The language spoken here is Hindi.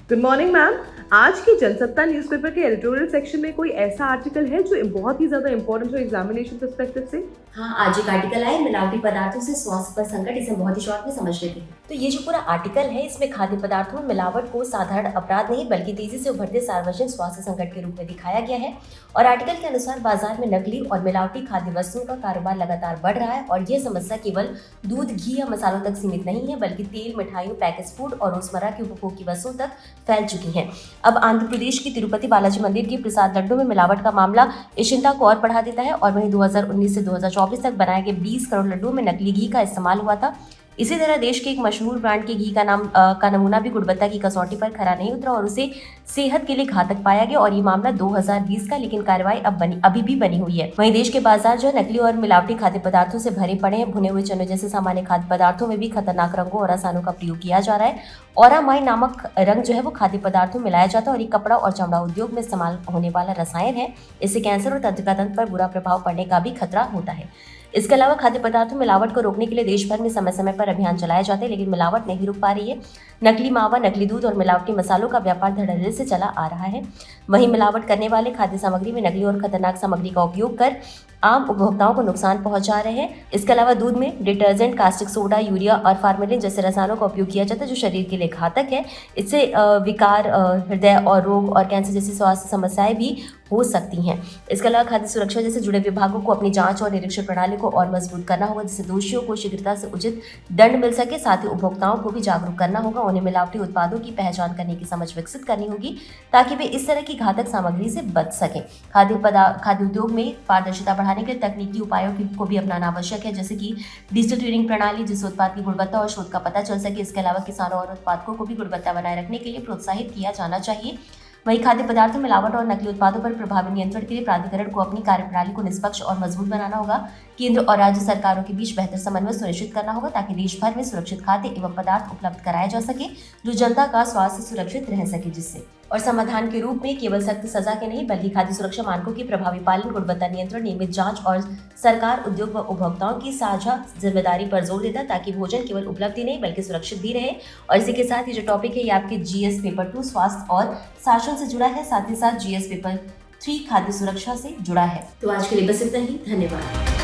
Good morning ma'am. आज की जनसत्ता न्यूज़पेपर के एडिटोरियल सेक्शन में कोई ऐसा आर्टिकल है जो बहुत ही ज्यादा इंपॉर्टेंट हो एग्जामिनेशन पर्सपेक्टिव से? हाँ, आज एक आर्टिकल आया मिलावटी पदार्थों से स्वास्थ्य पर संकट। इसे बहुत ही शॉर्ट में समझ लेते हैं। तो ये जो पूरा आर्टिकल है, इसमें खाद्य पदार्थों में मिलावट को साधारण अपराध नहीं बल्कि तेजी से उभरते सार्वजनिक स्वास्थ्य संकट के रूप में दिखाया गया है। और आर्टिकल के अनुसार बाजार में नकली और मिलावटी खाद्य वस्तुओं का कारोबार लगातार बढ़ रहा है और ये समस्या केवल दूध, घी या मसालों तक सीमित नहीं है बल्कि तेल, मिठाइयों, पैकेज फूड और रोजमर्रा की उपभोग की वस्तुओं तक फैल चुकी है। अब आंध्र प्रदेश की तिरुपति बालाजी मंदिर के प्रसाद लड्डू में मिलावट का मामला इस चिंता को और बढ़ा देता है। और वहीं 2019 से 2024 तक बनाए गए 20 करोड़ लड्डू में नकली घी का इस्तेमाल हुआ था। इसी तरह देश के एक मशहूर ब्रांड के घी का नमूना भी गुणवत्ता की कसौटी पर खरा नहीं उतरा और उसे सेहत के लिए घातक पाया गया। और ये मामला 2020 का, लेकिन कार्रवाई अभी भी बनी हुई है। वहीं देश के बाजार जो है नकली और मिलावटी खाद्य पदार्थों से भरे पड़े हैं। भुने हुए चने जैसे सामान्य खाद्य पदार्थों में भी खतरनाक रंगों और रसायनों का प्रयोग किया जा रहा है। ओरामाइन नामक रंग जो है वो खाद्य पदार्थों में मिलाया जाता है और ये कपड़ा और चमड़ा उद्योग में इस्तेमाल होने वाला रसायन है। इससे कैंसर और तंत्रिका तंत्र पर बुरा प्रभाव पड़ने का भी खतरा होता है। इसके अलावा खाद्य पदार्थों में मिलावट को रोकने के लिए देश भर में समय समय पर अभियान चलाए जाते हैं, लेकिन मिलावट नहीं रुक पा रही है। नकली मावा, नकली दूध और मिलावटी मसालों का व्यापार धड़ल्ले से चला आ रहा है। वहीं मिलावट करने वाले खाद्य सामग्री में नकली और खतरनाक सामग्री का उपयोग कर आम उपभोक्ताओं को नुकसान पहुंचा रहे हैं। इसके अलावा दूध में डिटर्जेंट, कास्टिक सोडा, यूरिया और फार्मेलिन जैसे रसायनों का उपयोग किया जाता है जो शरीर के लिए घातक है। इससे विकार, हृदय और रोग और कैंसर जैसी स्वास्थ्य समस्याएं भी हो सकती हैं। इसके अलावा खाद्य सुरक्षा जैसे जुड़े विभागों को अपनी जांच और निरीक्षण प्रणाली को और मजबूत करना होगा, जिससे दोषियों को शीघ्रता से उचित दंड मिल सके। साथ ही उपभोक्ताओं को भी जागरूक करना होगा, उन्हें मिलावटी उत्पादों की पहचान करने की समझ विकसित करनी होगी ताकि वे इस तरह की घातक सामग्री से बच सकें। खाद्य उद्योग में पारदर्शिता बढ़ाने के लिए तकनीकी उपायों को भी अपनाना आवश्यक है, जैसे कि डिजिटल ट्रेडिंग प्रणाली, जिससे उत्पाद की गुणवत्ता और शोध का पता चल सके। इसके अलावा किसानों और उत्पादकों को भी गुणवत्ता बनाए रखने के लिए प्रोत्साहित किया जाना चाहिए। वहीं खाद्य पदार्थों मिलावट और नकली उत्पादों पर प्रभावी नियंत्रण के लिए प्राधिकरण को अपनी कार्यप्रणाली को निष्पक्ष और मजबूत बनाना होगा। केंद्र और राज्य सरकारों के बीच बेहतर समन्वय सुनिश्चित करना होगा ताकि देश भर में सुरक्षित खाद्य एवं पदार्थ उपलब्ध कराया जा सके जो जनता का स्वास्थ्य सुरक्षित रह सके। जिससे और समाधान के रूप में केवल सख्त सजा के नहीं बल्कि खाद्य सुरक्षा मानकों की प्रभावी पालन, गुणवत्ता नियंत्रण, नियमित जांच और सरकार, उद्योग व उपभोक्ताओं की साझा जिम्मेदारी पर जोर देता है ताकि भोजन केवल उपलब्ध ही नहीं बल्कि सुरक्षित भी रहे। और इसी के साथ ये जो टॉपिक है ये आपके जीएस पेपर 2 स्वास्थ्य और शासन से जुड़ा है, साथ ही साथ जीएस पेपर 3 खाद्य सुरक्षा से जुड़ा है। तो आज के लिए बस इतना ही। धन्यवाद।